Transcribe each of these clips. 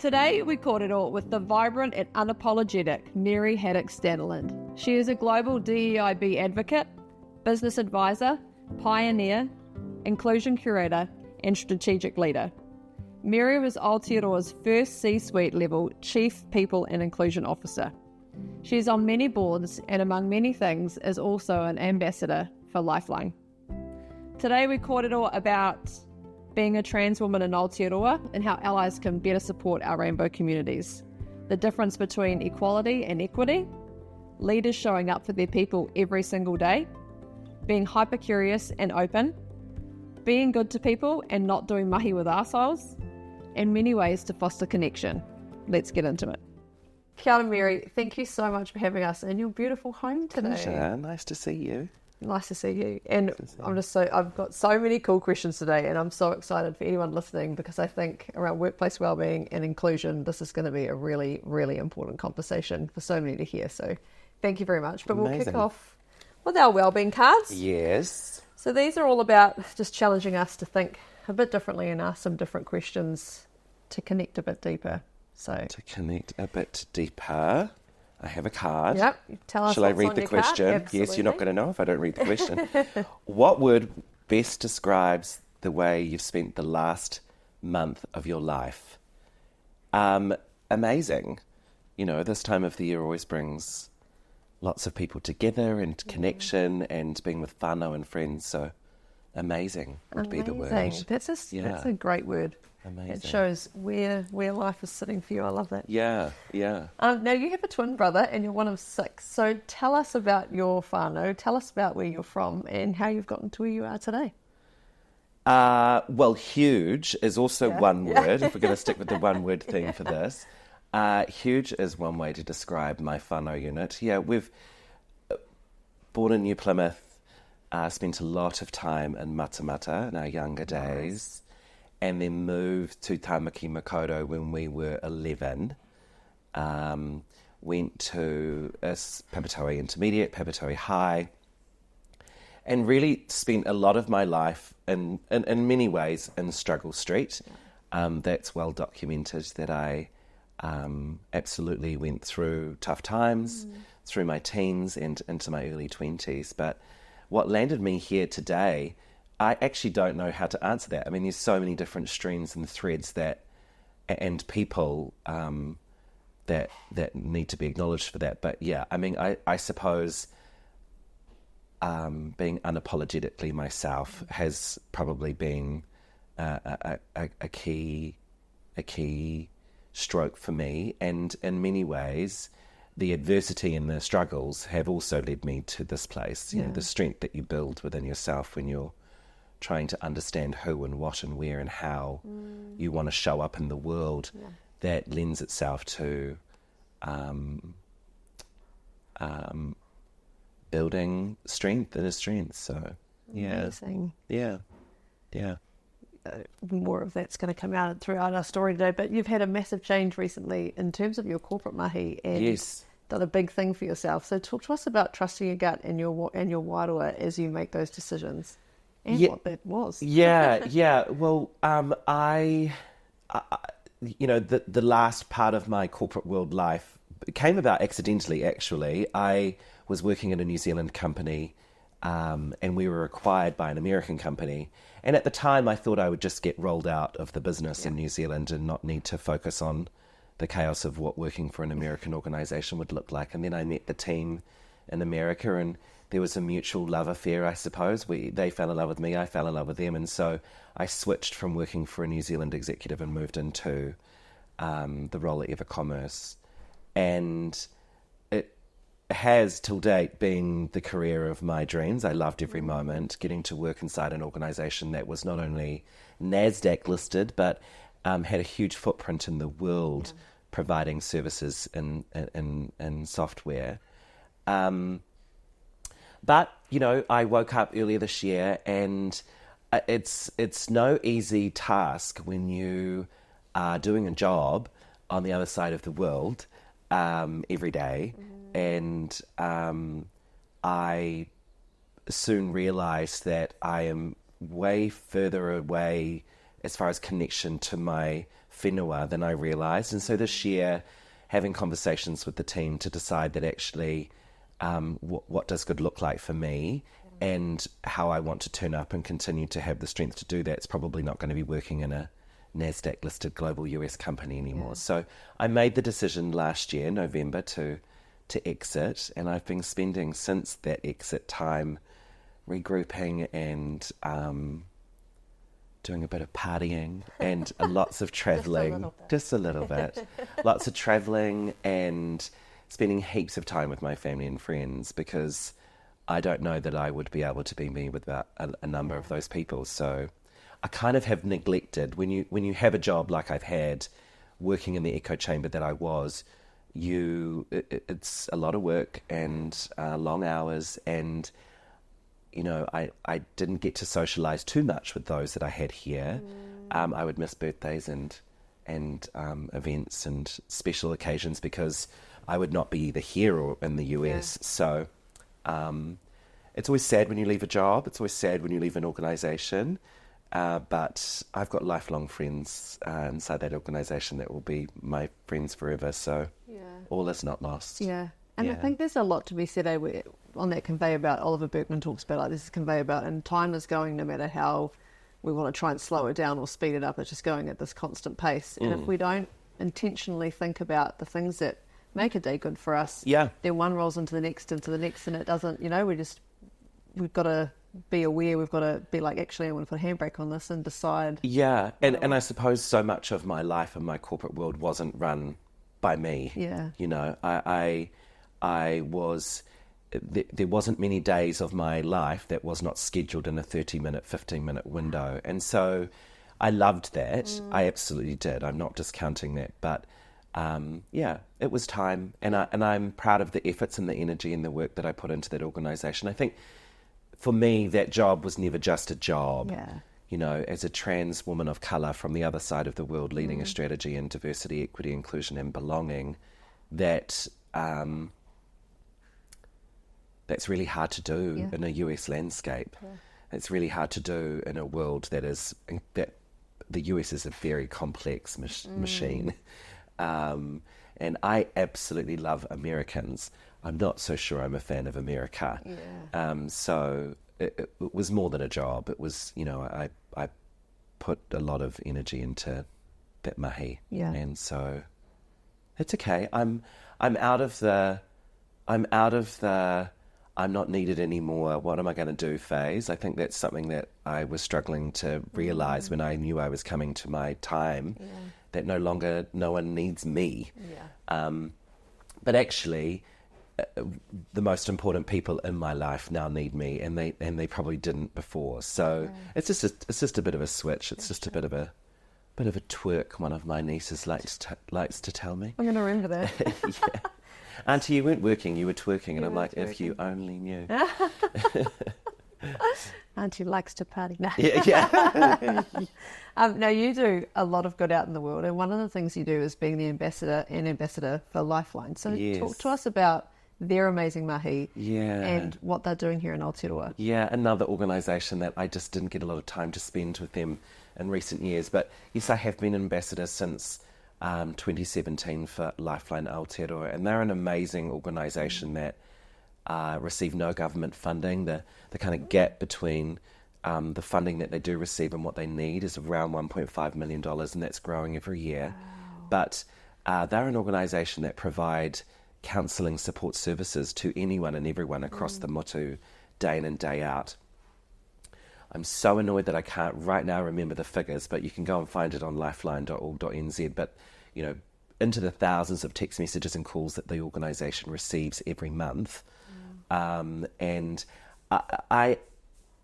Today we kōrero with the vibrant and unapologetic Mary Haddock-Staniland. She is a global DEIB advocate, business advisor, pioneer, inclusion curator, and strategic leader. Mary was Aotearoa's first C-suite level Chief People and Inclusion Officer. She is on many boards and among many things is also an ambassador for Lifeline. Today we kōrero about being a trans woman in Aotearoa and how allies can better support our rainbow communities. The difference between equality and equity, leaders showing up for their people every single day, being hyper-curious and open, being good to people and not doing mahi with arseholes, and many ways to foster connection. Let's get into it. Kia ora, Mary. Thank you so much for having us in your beautiful home today. Pleasure. Nice to see you. Nice to see you. And I've got so many cool questions today, and I'm so excited for anyone listening because I think around workplace wellbeing and inclusion, this is going to be a really, really important conversation for so many to hear. So thank you very much. But Amazing. We'll kick off with our wellbeing cards. Yes. So these are all about just challenging us to think a bit differently and ask some different questions to connect a bit deeper. So To connect a bit deeper, I have a card. Yep. Tell us. Shall I what's read on the your card. question? Absolutely. Yes, you're not going to know if I don't read the question. What word best describes the way you've spent the last month of your life? Amazing. You know, this time of the year always brings lots of people together and connection and being with whānau and friends. So amazing would be the word. That's a great word. Amazing. It shows where life is sitting for you. I love that. Yeah, yeah. Now, you have a twin brother and you're one of 6. So tell us about your whānau. Tell us about where you're from and how you've gotten to where you are today. Well, huge is also one word, if we're going to stick with the one word theme for this. Huge is one way to describe my whānau unit. Yeah, we've born in New Plymouth, spent a lot of time in Matamata in our younger days. And then moved to Tāmaki Makaurau when we were 11. Went to Papatoe Intermediate, Papatoe High, and really spent a lot of my life in many ways in Struggle Street. That's well documented that I absolutely went through tough times through my teens and into my early 20s. But what landed me here today, I actually don't know how to answer that. I mean, there's so many different streams and threads and people that need to be acknowledged for that. But yeah, I mean, I suppose being unapologetically myself has probably been a key stroke for me. And in many ways, the adversity and the struggles have also led me to this place. You know, the strength that you build within yourself when you're trying to understand who and what and where and how you want to show up in the world, that lends itself to building strength in a strength. So, yeah. Amazing. Yeah. More of that's going to come out throughout our story today. But you've had a massive change recently in terms of your corporate mahi and done a big thing for yourself. So talk to us about trusting your gut and your wāroa as you make those decisions. And what that was. Yeah. Well, I you know, the last part of my corporate world life came about accidentally, actually. I was working in a New Zealand company, and we were acquired by an American company. And at the time, I thought I would just get rolled out of the business in New Zealand and not need to focus on the chaos of what working for an American organisation would look like. And then I met the team in America, and there was a mutual love affair, I suppose. They fell in love with me, I fell in love with them, and so I switched from working for a New Zealand executive and moved into the role at EverCommerce. And it has, till date, been the career of my dreams. I loved every moment, getting to work inside an organisation that was not only NASDAQ listed, but had a huge footprint in the world, providing services in software. But, you know, I woke up earlier this year, and it's no easy task when you are doing a job on the other side of the world every day. And I soon realised that I am way further away as far as connection to my whenua than I realised. And so this year, having conversations with the team to decide that actually what does good look like for me and how I want to turn up and continue to have the strength to do that. It's probably not going to be working in a NASDAQ-listed global US company anymore. Yeah. So I made the decision last year, November, to exit, and I've been spending since that exit time regrouping and doing a bit of partying and lots of travelling. Just a little bit. Lots of travelling and spending heaps of time with my family and friends, because I don't know that I would be able to be me without a number of those people. So I kind of have neglected, when you have a job like I've had, working in the echo chamber that I was, it's a lot of work and long hours, and I didn't get to socialise too much with those that I had here. I would miss birthdays and events and special occasions because I would not be either here or in the US. Yeah. So it's always sad when you leave a job. It's always sad when you leave an organisation. But I've got lifelong friends inside that organisation that will be my friends forever. So all is not lost. Yeah. And I think there's a lot to be said on that conveyor belt. Oliver Burkeman talks about, like, this is conveyor belt, and time is going no matter how we want to try and slow it down or speed it up. It's just going at this constant pace. And if we don't intentionally think about the things that make a day good for us, then one rolls into the next, and it doesn't, we've got to be aware, we've got to be like, actually, I want to put a handbrake on this and decide. Yeah, and I suppose so much of my life in my corporate world wasn't run by me. Yeah. I was, there wasn't many days of my life that was not scheduled in a 30-minute, 15-minute window. And so I loved that. I absolutely did. I'm not discounting that. But it was time. And I'm proud of the efforts and the energy and the work that I put into that organisation. I think for me, that job was never just a job. Yeah. As a trans woman of colour from the other side of the world, leading a strategy in diversity, equity, inclusion and belonging, that's really hard to do in a US landscape. Yeah. It's really hard to do in a world that the US is a very complex machine. And I absolutely love Americans. I'm not so sure I'm a fan of America. Yeah. So it was more than a job. It was, I put a lot of energy into that mahi. Yeah. And so it's okay. I'm out of the I'm not needed anymore, what am I going to do phase. I think that's something that I was struggling to realise when I knew I was coming to my time, that no one needs me. Yeah. But actually, the most important people in my life now need me, and they probably didn't before. So it's just a bit of a switch. It's just a bit of a twerk. One of my nieces likes to tell me. I'm going to remember that. Yeah. Auntie, you weren't working, you were twerking. And I'm like, if you only knew. Auntie likes to party. No. Yeah. Now, you do a lot of good out in the world, and one of the things you do is being the ambassador for Lifeline. So talk to us about their amazing mahi and what they're doing here in Aotearoa. Yeah, another organisation that I just didn't get a lot of time to spend with them in recent years. But yes, I have been ambassador since 2017 for Lifeline Aotearoa, and they're an amazing organisation that receive no government funding. The kind of gap between the funding that they do receive and what they need is around $1.5 million, and that's growing every year. Wow. But they're an organisation that provide counselling support services to anyone and everyone across the motu, day in and day out. I'm so annoyed that I can't right now remember the figures, but you can go and find it on lifeline.org.nz. But, into the thousands of text messages and calls that the organisation receives every month. And I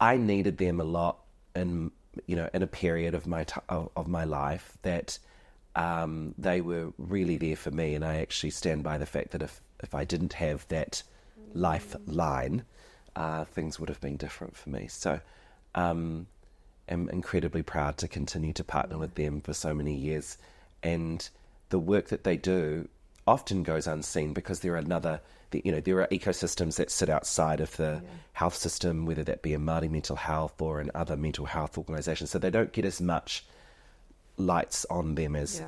needed them a lot in a period of my life that they were really there for me. And I actually stand by the fact that if I didn't have that lifeline, things would have been different for me. So I'm incredibly proud to continue to partner with them for so many years, and the work that they do often goes unseen because there are ecosystems that sit outside of the health system, whether that be in Māori mental health or in other mental health organisations, so they don't get as much lights on them as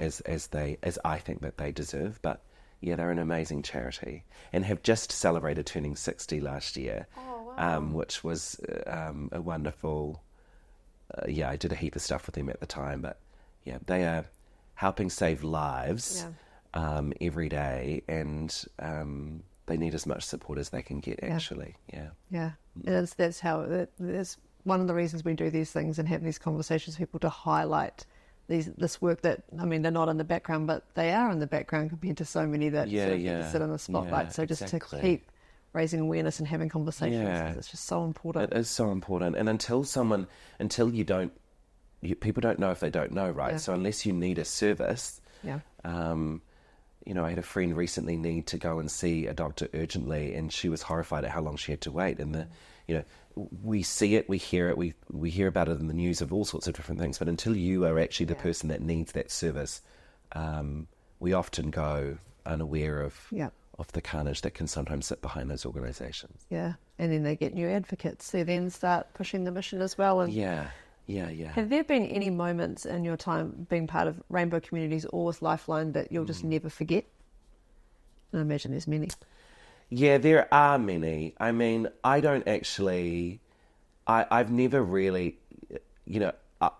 I think that they deserve. But yeah, they're an amazing charity and have just celebrated turning 60 last year, which was a wonderful. I did a heap of stuff with them at the time, but yeah, they are helping save lives every day, and they need as much support as they can get. Actually, that's one of the reasons we do these things and have these conversations with people, to highlight this work that, I mean, they're not in the background, but they are in the background compared to so many that sort of get to sit in the spotlight. So just to keep raising awareness and having conversations, it's just so important. It is so important. And until people don't know if they don't know, right? So unless you need a service, I had a friend recently need to go and see a doctor urgently, and she was horrified at how long she had to wait. And we see it, we hear it, we hear about it in the news of all sorts of different things. But until you are actually the person that needs that service, we often go unaware of the carnage that can sometimes sit behind those organisations. Yeah, and then they get new advocates. They then start pushing the mission as well. And have there been any moments in your time being part of Rainbow Communities or with Lifeline that you'll just never forget? I imagine there's many. Yeah, there are many. I mean, I don't actually... I've never really...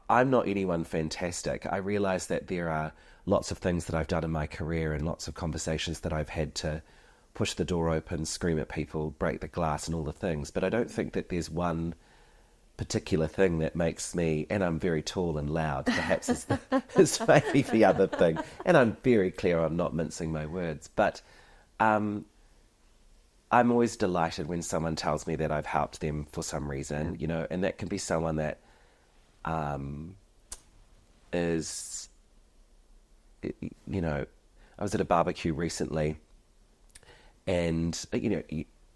I'm not anyone fantastic. I realise that there are lots of things that I've done in my career and lots of conversations that I've had to push the door open, scream at people, break the glass and all the things. But I don't think that there's one particular thing that makes me... And I'm very tall and loud, perhaps is maybe the other thing. And I'm very clear on not mincing my words. But... I'm always delighted when someone tells me that I've helped them for some reason, and that can be someone that is, I was at a barbecue recently, and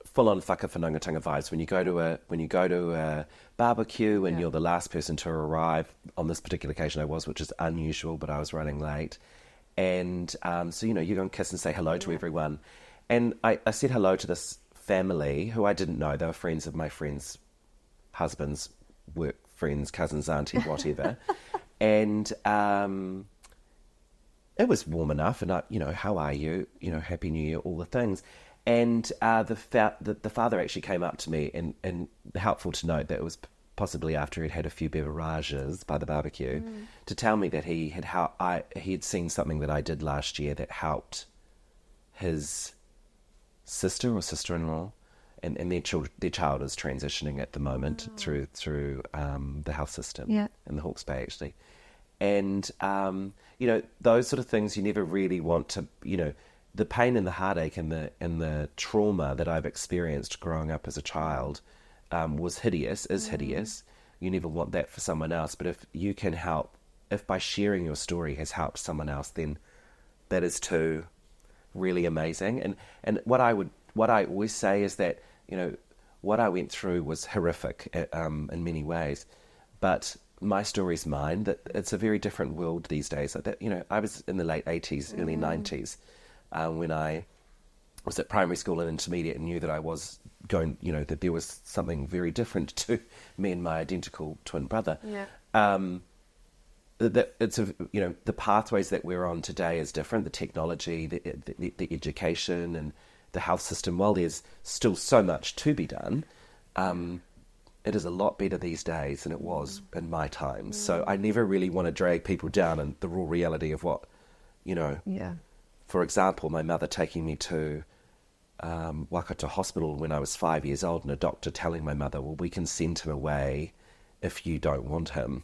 full on whakawhanaungatanga vibes when you go to a barbecue and you're the last person to arrive. On this particular occasion, I was, which is unusual, but I was running late, and so you go and kiss and say hello to everyone. And I said hello to this family who I didn't know. They were friends of my friends' husbands, work friends, cousins, auntie, whatever. And it was warm enough. And how are you? Happy New Year, all the things. And the father actually came up to me, and helpful to note that it was possibly after he'd had a few beverages by the barbecue, to tell me that he had seen something that I did last year that helped his sister or sister-in-law, and their child is transitioning at the moment through the health system in the Hawke's Bay, actually. And those sort of things you never really want to, the pain and the heartache and the trauma that I've experienced growing up as a child is hideous. You never want that for someone else. But if you can help, if by sharing your story has helped someone else, then that is too really amazing. And what I always say is that what I went through was horrific in many ways, but my story's mine. That it's a very different world these days. I was in the late 80s, early 90s when I was at primary school and intermediate, and knew that I was going, that there was something very different to me and my identical twin brother. That it's the pathways that we're on today is different. The technology, the education, and the health system. While there's still so much to be done, it is a lot better these days than it was in my time. So I never really want to drag people down in the raw reality of what, For example, my mother taking me to Waikato Hospital when I was 5 years old, and a doctor telling my mother, "Well, we can send him away if you don't want him."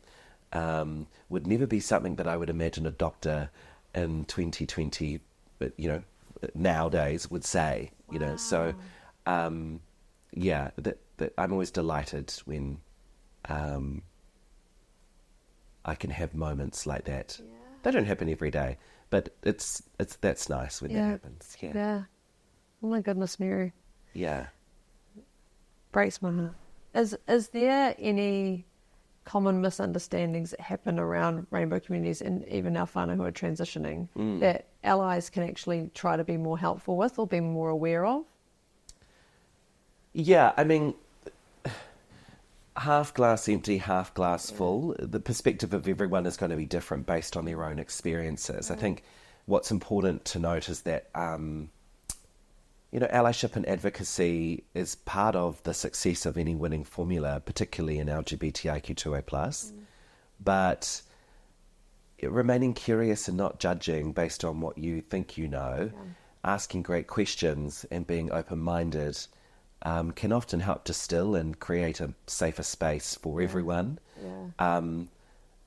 Would never be something that I would imagine a doctor in 2020, but nowadays would say. So that I'm always delighted when I can have moments like that. They don't happen every day, but that's nice when that happens. Oh my goodness, Mary. Breaks my heart. Is there any common misunderstandings that happen around rainbow communities and even our whānau who are transitioning that allies can actually try to be more helpful with or be more aware of? Yeah, I mean, half glass empty, half glass full. The perspective of everyone is going to be different based on their own experiences. I think what's important to note is that, allyship and advocacy is part of the success of any winning formula, particularly in LGBTIQ2A+. But remaining curious and not judging based on what you think you know, asking great questions and being open-minded can often help distill and create a safer space for everyone.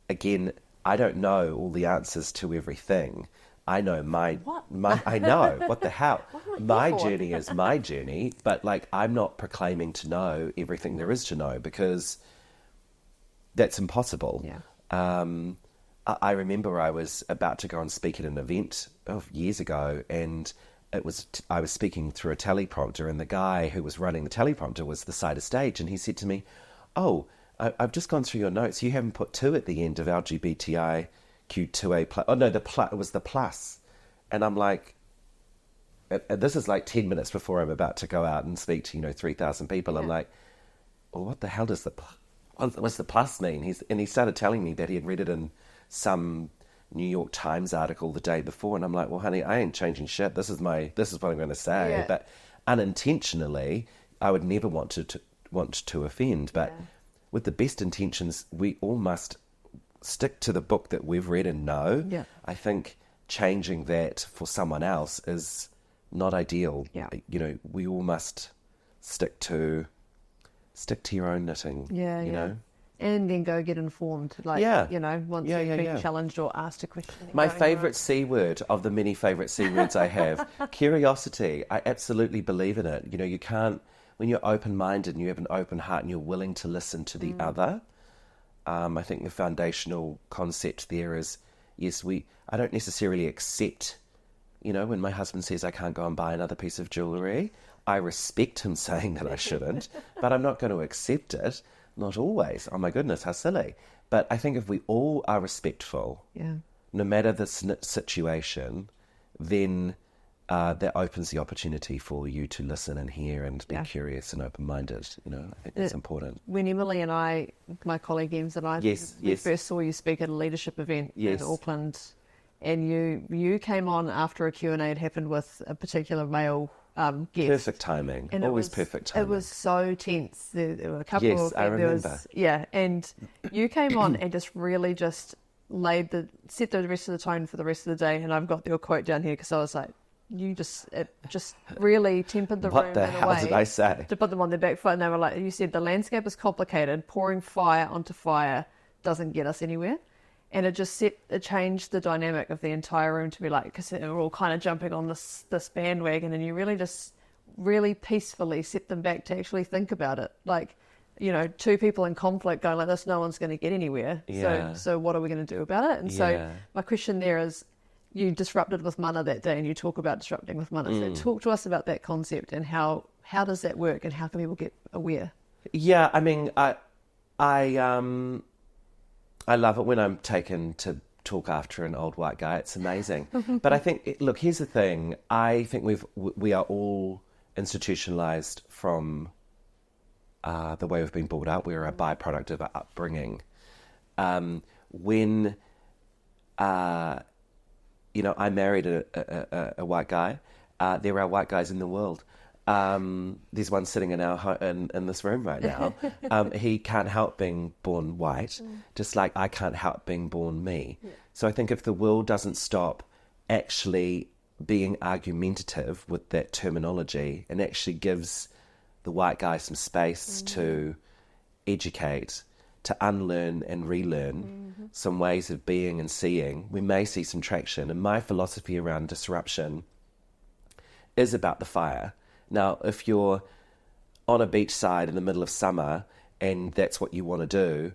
Again, I don't know all the answers to everything. I know I know what the hell. My journey is my journey, but I'm not proclaiming to know everything there is to know, because that's impossible. I remember I was about to go and speak at an event years ago, and I was speaking through a teleprompter, and the guy who was running the teleprompter was the side of stage, and he said to me, "Oh, I've just gone through your notes. You haven't put 2 at the end of LGBTIQ2A plus." Oh no, it was the plus, and I'm like, this is 10 minutes before I'm about to go out and speak to 3,000 people. I'm like, well, what the hell does what's the plus mean? He started telling me that he had read it in some New York Times article the day before, and I'm like, well, honey, I ain't changing shit. This is what I'm going to say. But unintentionally, I would never want to offend. But with the best intentions, we all must stick to the book that we've read and know. I think changing that for someone else is not ideal. We all must stick to your own knitting. You know. And then go get informed, once you've been challenged or asked a question. My favourite C word of the many favourite C words I have, curiosity. I absolutely believe in it. You can't, when you're open-minded and you have an open heart and you're willing to listen to the other, I think the foundational concept there is, I don't necessarily accept, when my husband says I can't go and buy another piece of jewellery, I respect him saying that I shouldn't, but I'm not going to accept it. Not always. Oh my goodness, how silly. But I think if we all are respectful, no matter the situation, then that opens the opportunity for you to listen and hear and be curious and open-minded. I think that's important. When Emily and I, my colleague Ems and I, we first saw you speak at a leadership event in Auckland, and you came on after a Q&A had happened with a particular male guest. Perfect timing. And always perfect timing. It was so tense. There were a couple of... I remember. And you came on and just really set the rest of the tone for the rest of the day, and I've got your quote down here because I was like, it just really tempered the room. What the hell did I say? To put them on their back foot, and they were like, you said the landscape is complicated, pouring fire onto fire doesn't get us anywhere. And it changed the dynamic of the entire room to be because they were all kind of jumping on this bandwagon, and you really peacefully set them back to actually think about it. 2 people in conflict going like this, no one's going to get anywhere. So what are we going to do about it? And so my question there is, you disrupted with mana that day, and you talk about disrupting with mana. So talk to us about that concept and how does that work, and how can people get aware? Yeah, I mean, I love it when I'm taken to talk after an old white guy. It's amazing. But I think, look, here's the thing. I think we are all institutionalized from the way we've been brought up. We're a byproduct of our upbringing. When I married a white guy, there are white guys in the world. There's one sitting in this room right now. He can't help being born white, just like I can't help being born me. So I think if the world doesn't stop actually being argumentative with that terminology and actually gives the white guy some space to educate, to unlearn and relearn some ways of being and seeing, we may see some traction. And my philosophy around disruption is about the fire. Now, if you're on a beachside in the middle of summer and that's what you want to do,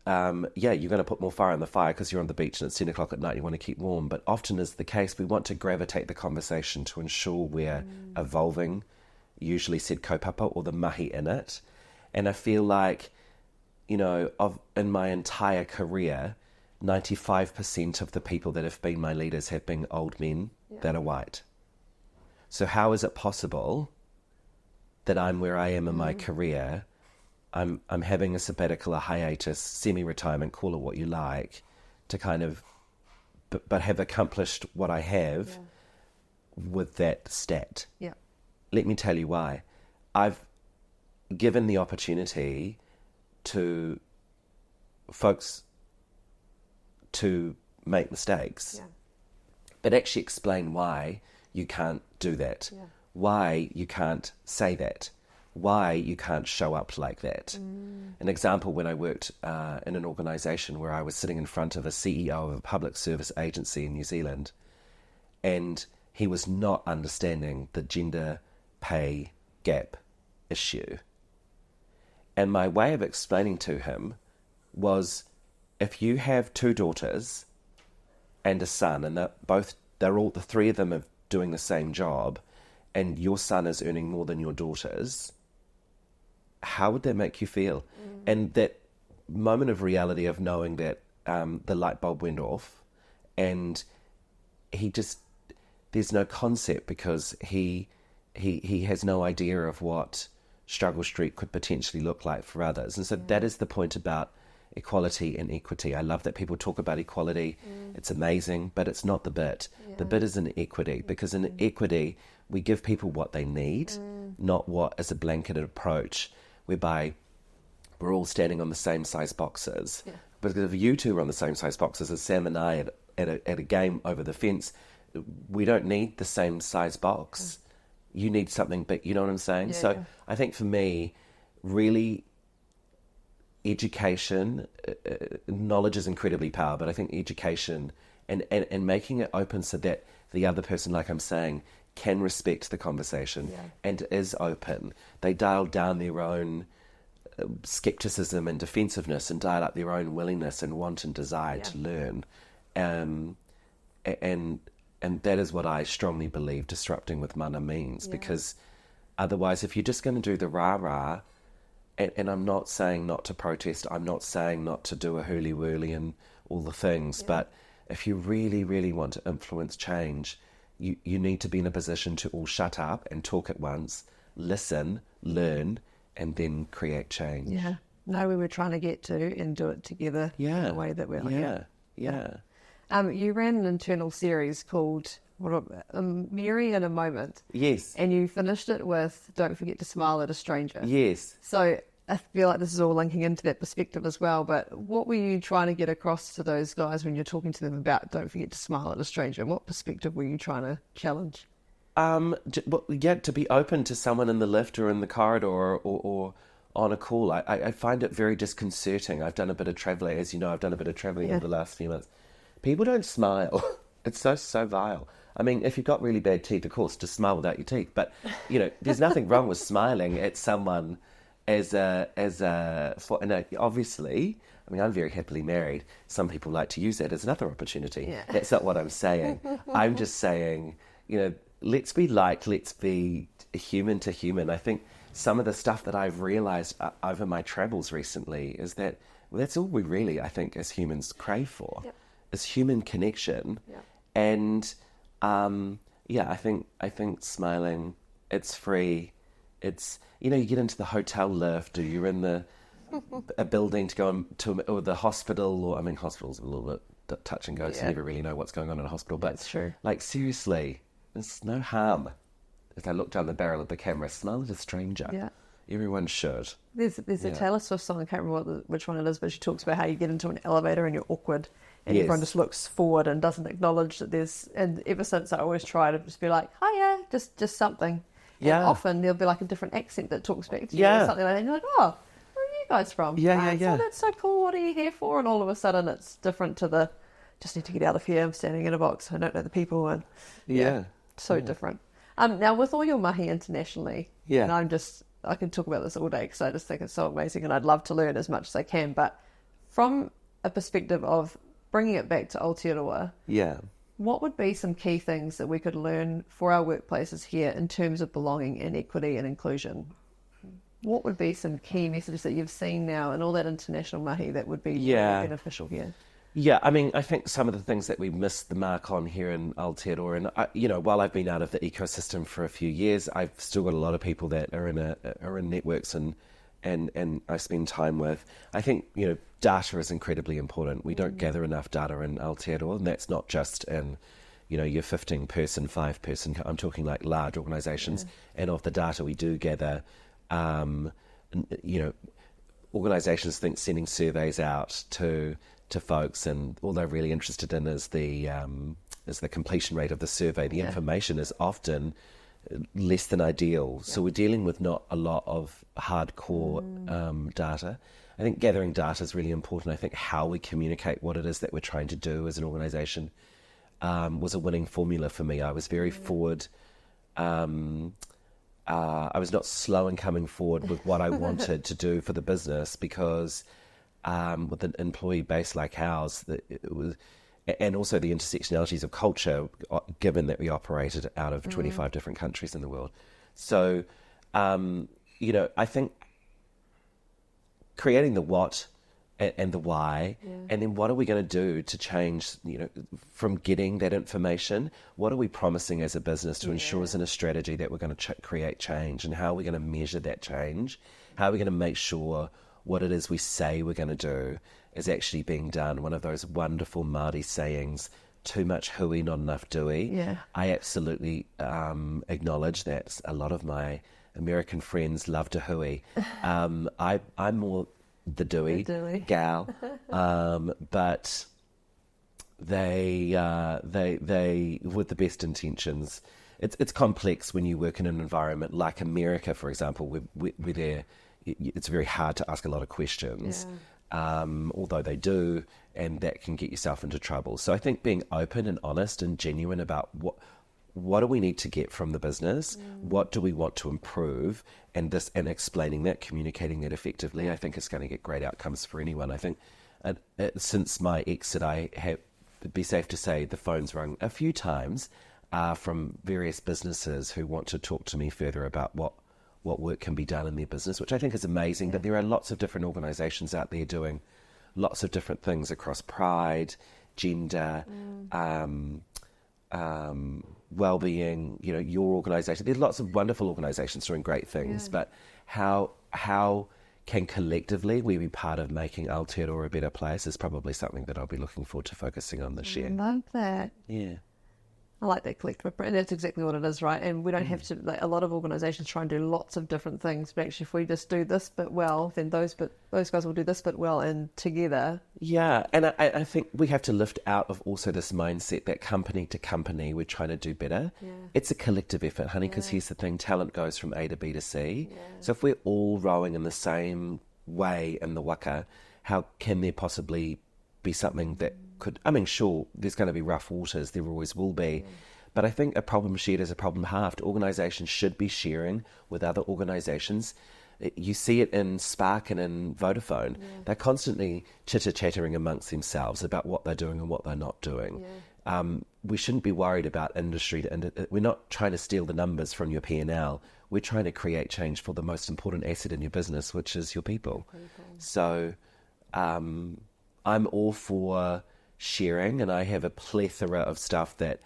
you're going to put more fire on the fire because you're on the beach and it's 10 o'clock at night, you want to keep warm. But often is the case, we want to gravitate the conversation to ensure we're evolving, usually said kaupapa or the mahi in it. And I feel like, in my entire career, 95% of the people that have been my leaders have been old men that are white. So how is it possible that I'm where I am in my career I'm having a sabbatical, a hiatus, semi-retirement, call it what you like, to kind of, but have accomplished what I have with that stat. Yeah. Let me tell you why. I've given the opportunity to folks to make mistakes, but actually explain why you can't do that, why you can't say that, why you can't show up like that. An example, when I worked in an organisation where I was sitting in front of a CEO of a public service agency in New Zealand, and he was not understanding the gender pay gap issue. And my way of explaining to him was, if you have 2 daughters and a son, and the 3 of them are doing the same job, and your son is earning more than your daughters, how would that make you feel? And that moment of reality of knowing that the light bulb went off, and there's no concept, because he has no idea of what struggle street could potentially look like for others. And so that is the point about equality and equity. I love that people talk about equality. It's amazing, but it's not the bit. The bit is in equity, because in equity, we give people what they need, not what is a blanketed approach whereby we're all standing on the same size boxes. Because if you two are on the same size boxes as Sam and I at a game over the fence, we don't need the same size box. You need something big, you know what I'm saying? I think for me, really, education, knowledge is incredibly powerful, but I think education and making it open so that the other person, like I'm saying, can respect the conversation and is open. They dial down their own skepticism and defensiveness, and dial up their own willingness and want and desire to learn. And that is what I strongly believe disrupting with mana means, because otherwise, if you're just going to do the rah-rah, and I'm not saying not to protest, I'm not saying not to do a hurly-whirly and all the things, but if you really, really want to influence change, you need to be in a position to all shut up and talk at once, listen, learn, and then create change. Know where we're trying to get to and do it together in a way that we're like. You ran an internal series called Mary in a Moment. Yes. And you finished it with Don't Forget to Smile at a Stranger. Yes. So I feel like this is all linking into that perspective as well, but what were you trying to get across to those guys when you're talking to them about Don't Forget to Smile at a Stranger? And what perspective were you trying to challenge? To be open to someone in the lift or in the corridor or on a call. I find it very disconcerting. I've done a bit of travelling, as you know, over the last few months. People don't smile. It's so vile. I mean, if you've got really bad teeth, of course, just smile without your teeth. But, there's nothing wrong with smiling at someone obviously, I mean, I'm very happily married. Some people like to use that as another opportunity. That's not what I'm saying. I'm just saying, let's be let's be human to human. I think some of the stuff that I've realised over my travels recently is that that's all we really, I think, as humans crave for, is human connection. And I think smiling, it's free. It's, you get into the hotel lift, or you're in a building to go or the hospital, or, I mean, hospitals are a little bit touch and go, so you never really know what's going on in a hospital. But that's true. Like, seriously, there's no harm. If I look down the barrel of the camera, smile at a stranger. Everyone should. There's a Taylor Swift song, I can't remember which one it is, but she talks about how you get into an elevator and you're awkward, and everyone just looks forward and doesn't acknowledge that there's, and ever since I always try to just be like, hiya, just something. And often there'll be like a different accent that talks back to you or something like that, and you're like, oh, where are you guys from? So that's so cool, what are you here for? And all of a sudden it's different to just need to get out of here, I'm standing in a box, I don't know the people, and different. Now, with all your mahi internationally, and I can talk about this all day because I just think it's so amazing and I'd love to learn as much as I can, but from a perspective of bringing it back to Aotearoa, what would be some key things that we could learn for our workplaces here in terms of belonging and equity and inclusion? What would be some key messages that you've seen now in all that international mahi that would be really beneficial here? Yeah, I mean, I think some of the things that we missed the mark on here in Aotearoa, and while I've been out of the ecosystem for a few years, I've still got a lot of people that are in networks and and I spend time with. I think, data is incredibly important. We don't gather enough data in Aotearoa, and that's not just in, your 15-person, 5-person. I'm talking like large organisations. And of the data we do gather, organisations think sending surveys out to folks, and all they're really interested in is the completion rate of the survey. The information is often less than ideal. So we're dealing with not a lot of hardcore data. I think gathering data is really important. I think how we communicate what it is that we're trying to do as an organisation was a winning formula for me. I was very forward. I was not slow in coming forward with what I wanted to do for the business, because with an employee base like ours, it was, and also the intersectionalities of culture, given that we operated out of 25 different countries in the world. So, I think creating the what and the why, and then what are we going to do to change, from getting that information, what are we promising as a business to ensure is in a strategy that we're going to create change, and how are we going to measure that change? How are we going to make sure what it is we say we're going to do is actually being done? One of those wonderful Māori sayings, too much hui, not enough dui. Yeah. I absolutely acknowledge that a lot of my American friends love to hui. I'm more the dui gal, but they with the best intentions. It's complex when you work in an environment like America, for example, where there, it's very hard to ask a lot of questions. Although they do, and that can get yourself into trouble. So I think being open and honest and genuine about what do we need to get from the business, what do we want to improve, and explaining that, communicating that effectively, I think is going to get great outcomes for anyone. I think since my exit, it'd be safe to say the phone's rung a few times from various businesses who want to talk to me further about what work can be done in their business, which I think is amazing. That there are lots of different organisations out there doing lots of different things across pride, gender, well-being. Your organisation. There's lots of wonderful organisations doing great things, but how can collectively we be part of making Aotearoa a better place is probably something that I'll be looking forward to focusing on this year. I love that. Yeah. I like that collective approach. That's exactly what it is, right? And we don't have to, a lot of organisations try and do lots of different things, but actually if we just do this bit well, then those guys will do this bit well, and together. Yeah, and I think we have to lift out of also this mindset that company to company we're trying to do better. It's a collective effort, honey, because here's the thing, talent goes from A to B to C. So if we're all rowing in the same way in the waka, how can there possibly be something that sure, there's going to be rough waters, there always will be, but I think a problem shared is a problem halved. Organisations should be sharing with other organisations. You see it in Spark and in Vodafone. They're constantly chitter-chattering amongst themselves about what they're doing and what they're not doing. We shouldn't be worried about industry. We're not trying to steal the numbers from your P&L. We're trying to create change for the most important asset in your business, which is your people. So I'm all for sharing, and I have a plethora of stuff that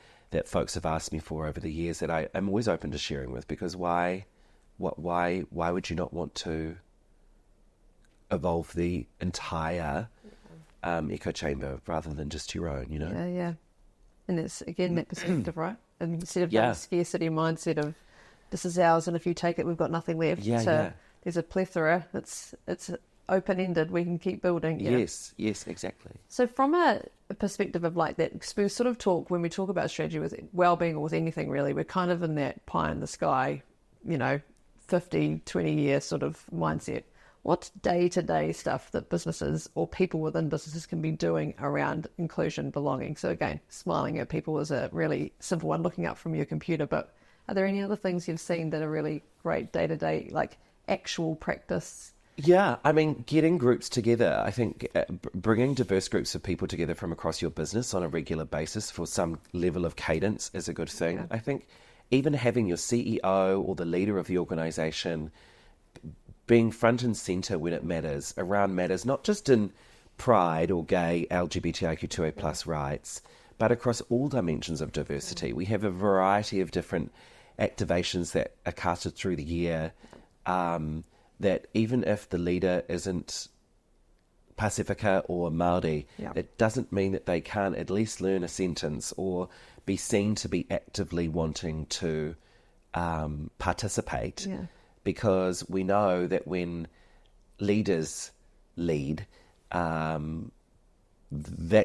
folks have asked me for over the years that I'm always open to sharing with, because why would you not want to evolve the entire echo chamber rather than just your own, Yeah. And it's, again, that perspective, right? And instead of that scarcity mindset of this is ours, and if you take it, we've got nothing left. There's a plethora. It's open-ended. We can keep building. Yes, exactly. So from a perspective of like that, because we sort of talk, when we talk about strategy with well-being or with anything really, we're kind of in that pie in the sky, 50, 20-year sort of mindset. What's day-to-day stuff that businesses or people within businesses can be doing around inclusion, belonging? So again, smiling at people is a really simple one, looking up from your computer, but are there any other things you've seen that are really great day-to-day, like actual practice? Yeah, getting groups together. I think bringing diverse groups of people together from across your business on a regular basis for some level of cadence is a good thing. Yeah. I think even having your CEO or the leader of the organisation being front and centre when it matters, around matters, not just in pride or gay, LGBTIQ2A plus rights, but across all dimensions of diversity. We have a variety of different activations that are casted through the year, that even if the leader isn't Pasifika or Māori, it doesn't mean that they can't at least learn a sentence or be seen to be actively wanting to participate, because we know that when leaders lead, that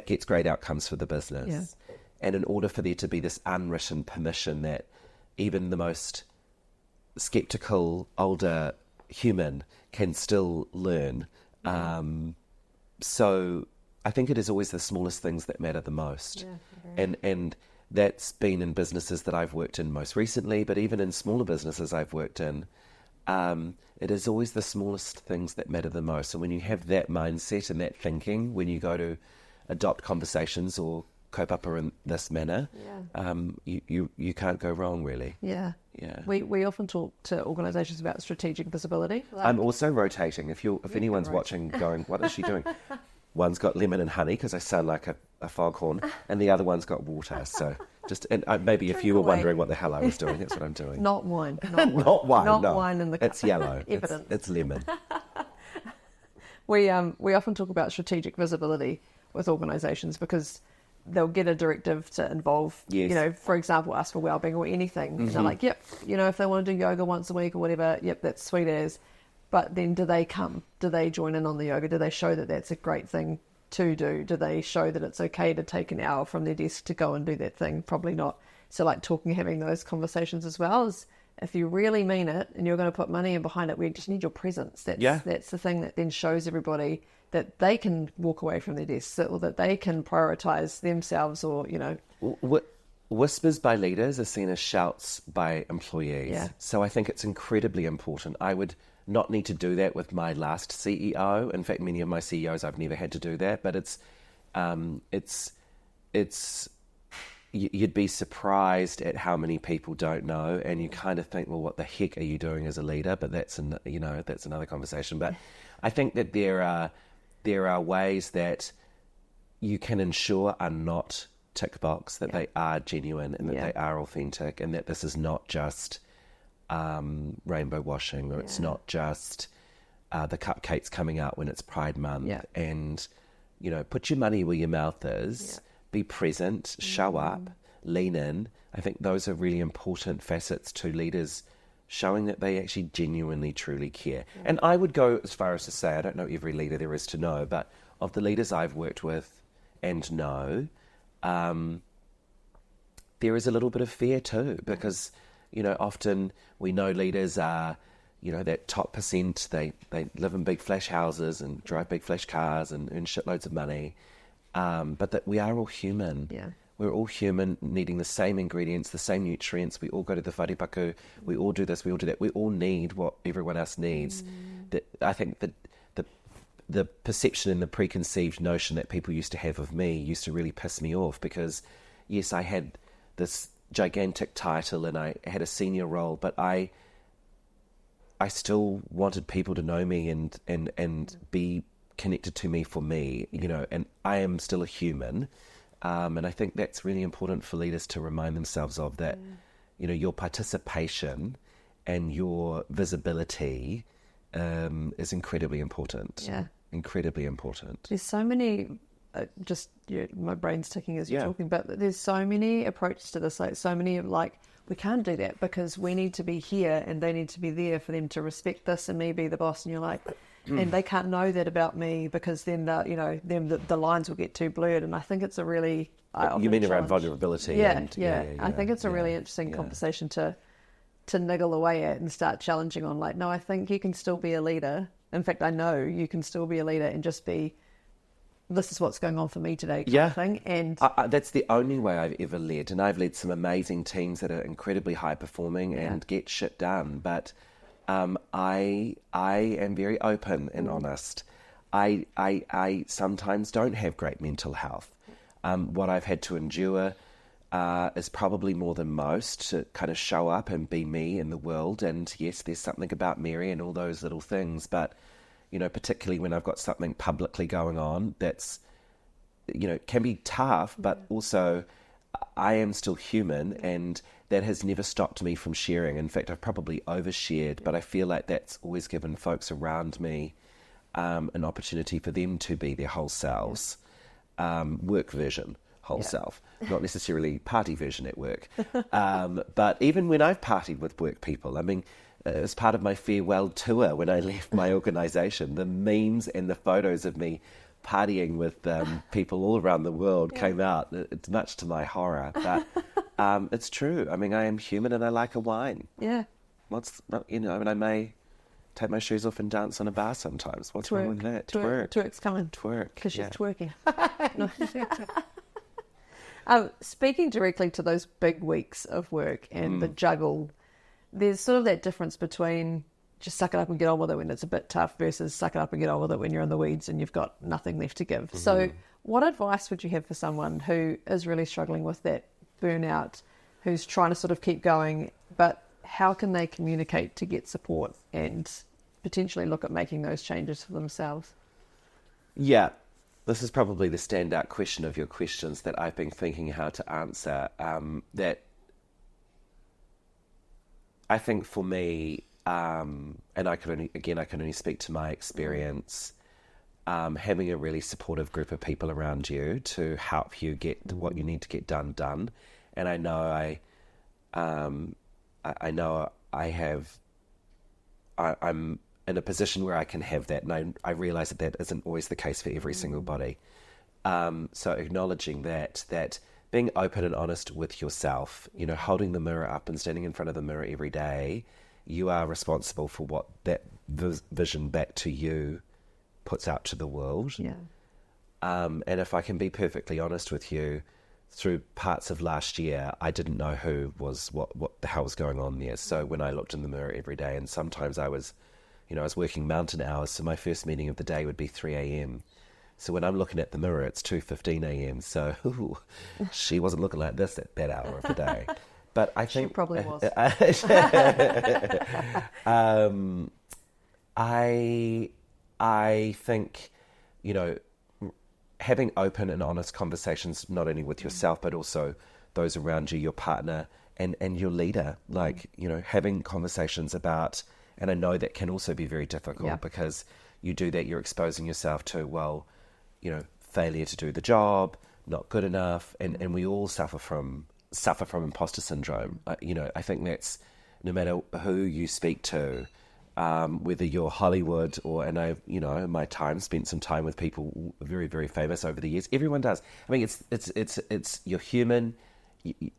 gets great outcomes for the business. And in order for there to be this unwritten permission that even the most skeptical older human can still learn, so I think it is always the smallest things that matter the most. And that's been in businesses that I've worked in most recently, but even in smaller businesses I've worked in, it is always the smallest things that matter the most. And when you have that mindset and that thinking, when you go to adopt conversations or kaupapa in this manner, you can't go wrong, really. We often talk to organisations about strategic visibility. I'm also rotating. If anyone's watching, going, what is she doing? One's got lemon and honey because I sound like a foghorn, and the other one's got water. So maybe if you were wondering what the hell I was doing, that's what I'm doing. Not wine. Not wine. Not wine in the cup. It's yellow. Evidence. It's lemon. We often talk about strategic visibility with organisations because they'll get a directive to involve, for example, us for wellbeing or anything. And they're like, if they want to do yoga once a week or whatever, that's sweet as. But then do they come? Do they join in on the yoga? Do they show that that's a great thing to do? Do they show that it's okay to take an hour from their desk to go and do that thing? Probably not. So having those conversations as well is, if you really mean it and you're going to put money in behind it, we just need your presence. That's the thing that then shows everybody that they can walk away from their desks, or that they can prioritise themselves, or, Whispers by leaders are seen as shouts by employees. So I think it's incredibly important. I would not need to do that with my last CEO. In fact, many of my CEOs, I've never had to do that, but you'd be surprised at how many people don't know, and you kind of think, well, what the heck are you doing as a leader? But that's another conversation. But I think that there are ways that you can ensure are not tick box, that they are genuine and that they are authentic, and that this is not just rainbow washing, or it's not just the cupcakes coming out when it's Pride Month. And put your money where your mouth is. Be present, show up, lean in. I think those are really important facets to leaders, showing that they actually genuinely, truly care. And I would go as far as to say, I don't know every leader there is to know, but of the leaders I've worked with and know, there is a little bit of fear too, because often we know leaders are, that top percent, they live in big flash houses and drive big flash cars and earn shitloads of money. But that we are all human. We're all human, needing the same ingredients, the same nutrients. We all go to the wharepaku. We all do this, we all do that. We all need what everyone else needs. That I think that the perception and the preconceived notion that people used to have of me used to really piss me off, because, yes, I had this gigantic title and I had a senior role, but I still wanted people to know me and be connected to me for me, and I am still a human. And I think that's really important for leaders to remind themselves of, that, your participation and your visibility is incredibly important. Incredibly important. There's so many, my brain's ticking as you're talking, but there's so many approaches to this, so many of we can't do that because we need to be here and they need to be there for them to respect this and me be the boss. And you're like, and they can't know that about me, because then the lines will get too blurred. And I think it's a really you mean around vulnerability? I think it's a really interesting conversation to niggle away at and start challenging on. No, I think you can still be a leader. In fact, I know you can still be a leader and just be, this is what's going on for me today kind of thing. And that's the only way I've ever led, and I've led some amazing teams that are incredibly high performing and get shit done. But I am very open and honest. I sometimes don't have great mental health. What I've had to endure is probably more than most, to kind of show up and be me in the world. And yes, there's something about Mary and all those little things, but particularly when I've got something publicly going on, that's can be tough, but also I am still human, and that has never stopped me from sharing. In fact, I've probably overshared, but I feel like that's always given folks around me an opportunity for them to be their whole selves, work version, whole self, not necessarily party version at work. But even when I've partied with work people, I mean, as part of my farewell tour when I left my organisation, the memes and the photos of me partying with people all around the world came out. It's much to my horror, but it's true. I mean, I am human and I like a wine. Yeah. And I may take my shoes off and dance on a bar sometimes. What's wrong with that? Twerk's coming. Twerk. Because she's twerking. Speaking directly to those big weeks of work and the juggle, there's sort of that difference between just suck it up and get on with it when it's a bit tough versus suck it up and get on with it when you're in the weeds and you've got nothing left to give. So what advice would you have for someone who is really struggling with that burnout, who's trying to sort of keep going, but how can they communicate to get support and potentially look at making those changes for themselves? Yeah, this is probably the standout question of your questions that I've been thinking how to answer. That I think for me, and I can only speak to my experience, having a really supportive group of people around you to help you get what you need to get done. And I know I'm in a position where I can have that, and I realise that isn't always the case for every single body. So acknowledging that being open and honest with yourself, holding the mirror up and standing in front of the mirror every day, you are responsible for what that vision back to you puts out to the world. Yeah. And if I can be perfectly honest with you, through parts of last year, I didn't know what the hell was going on there. So when I looked in the mirror every day, and sometimes I was working mountain hours, so my first meeting of the day would be 3 a.m. So when I'm looking at the mirror, it's 2:15 a.m. So she wasn't looking like this at that hour of the day. But I think she probably was. I think, having open and honest conversations, not only with yourself, but also those around you, your partner and your leader, having conversations about, and I know that can also be very difficult because you do that, you're exposing yourself to, failure to do the job, not good enough. And we all suffer from imposter syndrome. I think that's no matter who you speak to, whether you're Hollywood or, and I've, in my time spent some time with people very, very famous over the years. Everyone does. I mean, it's you're human.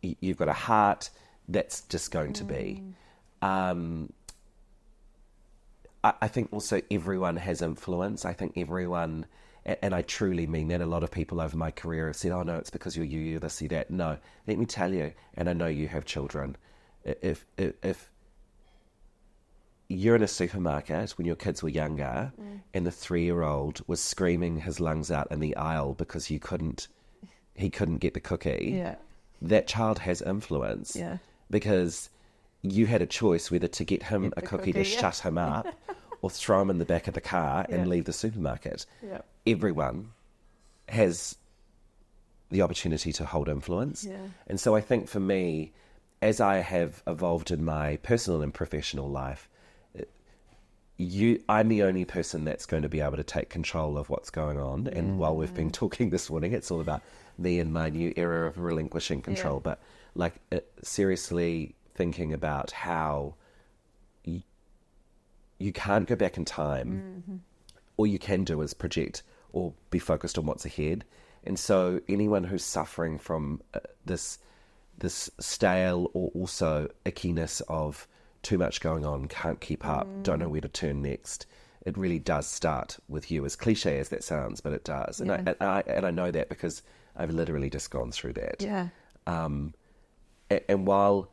You've got a heart. That's just going to be. I think also everyone has influence. I think everyone, and I truly mean that. A lot of people over my career have said, "Oh no, it's because you're this, you're that." No, let me tell you, and I know you have children. If you're in a supermarket when your kids were younger and the 3-year-old was screaming his lungs out in the aisle because he couldn't get the cookie, that child has influence because you had a choice whether to get him a cookie to shut him up or throw him in the back of the car and leave the supermarket. Everyone has the opportunity to hold influence. And so I think for me, as I have evolved in my personal and professional life, I'm the only person that's going to be able to take control of what's going on. And while we've been talking this morning, it's all about me and my new era of relinquishing control. But seriously thinking about how you can't go back in time. All you can do is project or be focused on what's ahead. And so anyone who's suffering from this stale or also ickiness of too much going on, can't keep up, don't know where to turn next, it really does start with you, as cliche as that sounds, but it does. And I know that because I've literally just gone through that. And while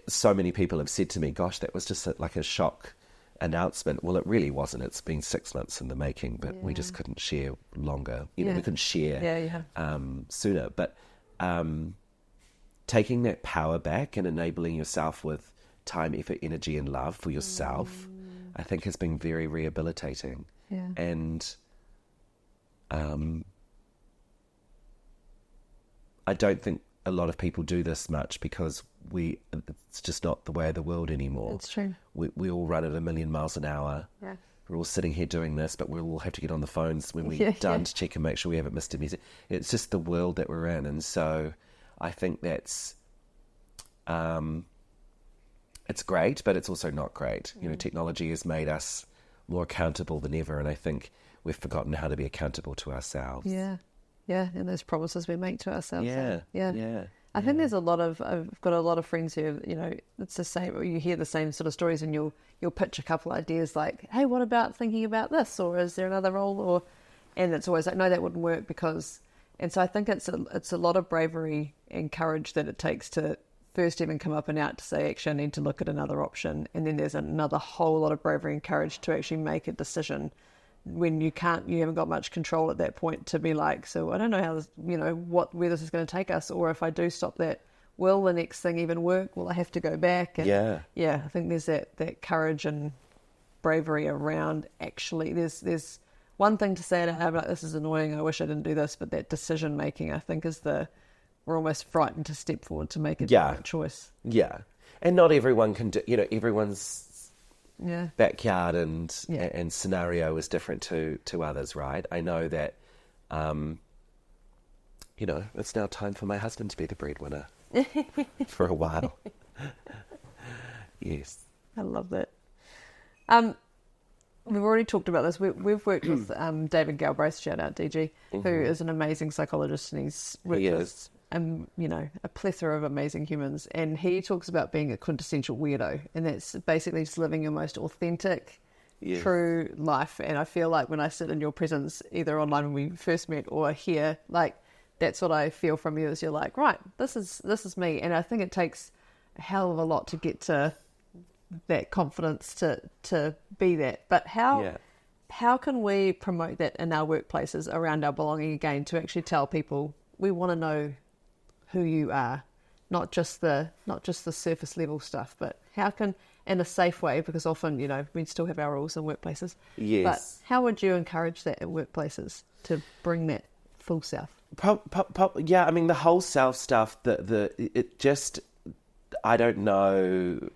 so many people have said to me, gosh, that was just like a shock announcement, well, it really wasn't. It's been 6 months in the making, but we just couldn't share longer. We couldn't share sooner. But taking that power back and enabling yourself with time, effort, energy, and love for yourself, I think has been very rehabilitating. And I don't think a lot of people do this much because it's just not the way of the world anymore. It's true. We all run at 1 million miles an hour. Yeah. We're all sitting here doing this, but we'll all have to get on the phones when we're done to check and make sure we haven't missed a music. It's just the world that we're in. And so I think that's, it's great, but it's also not great. You know, technology has made us more accountable than ever. And I think we've forgotten how to be accountable to ourselves. Yeah. Yeah. And those promises we make to ourselves. Yeah. I think there's I've got a lot of friends who, you know, it's the same, you hear the same sort of stories and you'll pitch a couple ideas like, hey, what about thinking about this? Or is there another role? And it's always like, no, that wouldn't work because, and so I think it's a lot of bravery and courage that it takes to first even come up and out to say, actually, I need to look at another option. And then there's another whole lot of bravery and courage to actually make a decision when you haven't got much control at that point to be like, so I don't know how this, you know, where this is going to take us, or if I do stop that, will the next thing even work? Will I have to go back? And I think there's that courage and bravery around actually. There's one thing to say to have like, this is annoying, I wish I didn't do this, but that decision making, I think, is we're almost frightened to step forward to make a different choice. Yeah, and not everyone can do. You know, everyone's backyard and scenario is different to others, right? I know that, you know, it's now time for my husband to be the breadwinner for a while. Yes. I love that. We've already talked about this. We've worked with David Galbraith, shout out DG, who is an amazing psychologist, and he's worked with you know, a plethora of amazing humans, and he talks about being a quintessential weirdo, and that's basically just living your most authentic, true life. And I feel like when I sit in your presence, either online when we first met or here, like that's what I feel from you, is you're like, right, this is me. And I think it takes a hell of a lot to get to that confidence to be that. But how can we promote that in our workplaces around our belonging again, to actually tell people we want to know who you are, not just the surface level stuff, but how can, in a safe way, because often, you know, we still have our rules in workplaces. Yes. But how would you encourage that at workplaces to bring that full self? Yeah, I mean, the whole self stuff, it just, I don't know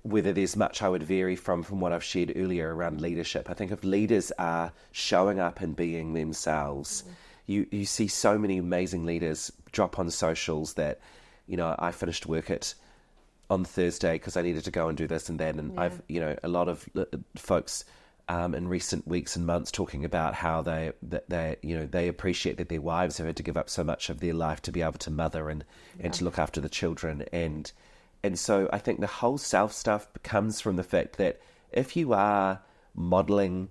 whether there's much I would vary from what I've shared earlier around leadership. I think if leaders are showing up and being themselves, you see so many amazing leaders drop on socials that, you know, I finished work on Thursday because I needed to go and do this and that. And I've, you know, a lot of folks in recent weeks and months talking about how they you know, they appreciate that their wives have had to give up so much of their life to be able to mother and to look after the children. And so I think the whole self stuff comes from the fact that if you are modeling,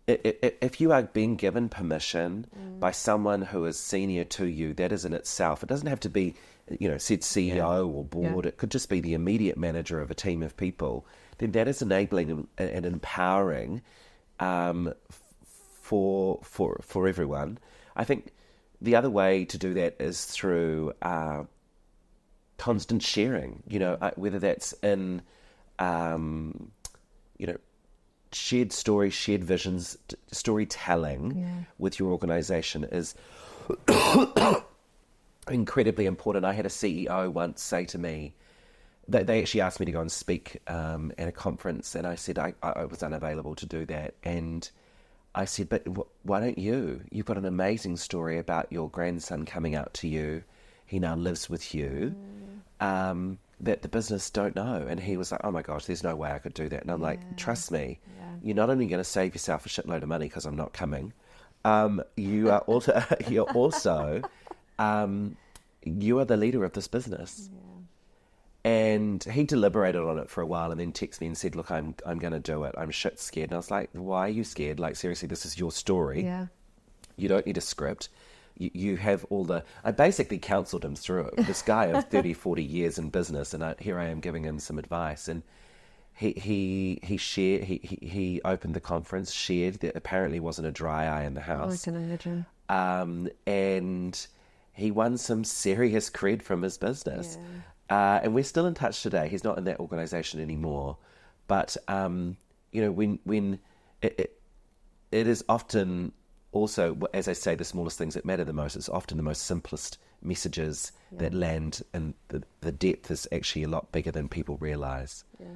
if you are being given permission by someone who is senior to you, that is in itself, it doesn't have to be, you know, said CEO or board, it could just be the immediate manager of a team of people, then that is enabling and empowering for everyone. I think the other way to do that is through constant sharing, you know, whether that's in, you know, shared stories, shared visions, storytelling with your organization is incredibly important. I had a CEO once say to me, they actually asked me to go and speak at a conference, and I said I was unavailable to do that. And I said, but why don't you? You've got an amazing story about your grandson coming out to you. He now lives with you. That the business don't know. And he was like, oh my gosh, there's no way I could do that. And I'm like, trust me, you're not only going to save yourself a shitload of money because I'm not coming. You are also, you are the leader of this business. And he deliberated on it for a while and then texted me and said, look, I'm going to do it. I'm shit scared. And I was like, why are you scared? Like, seriously, this is your story. You don't need a script. You have all the... I basically counselled him through it. This guy of 30, 40 years in business, and here I am giving him some advice. And he shared... He opened the conference, shared. There apparently wasn't a dry eye in the house. I can imagine. And he won some serious cred from his business. And we're still in touch today. He's not in that organisation anymore. But, you know, when it is often also, as I say, the smallest things that matter the most. It's often the most simplest messages that land, and the depth is actually a lot bigger than people realise. Yeah.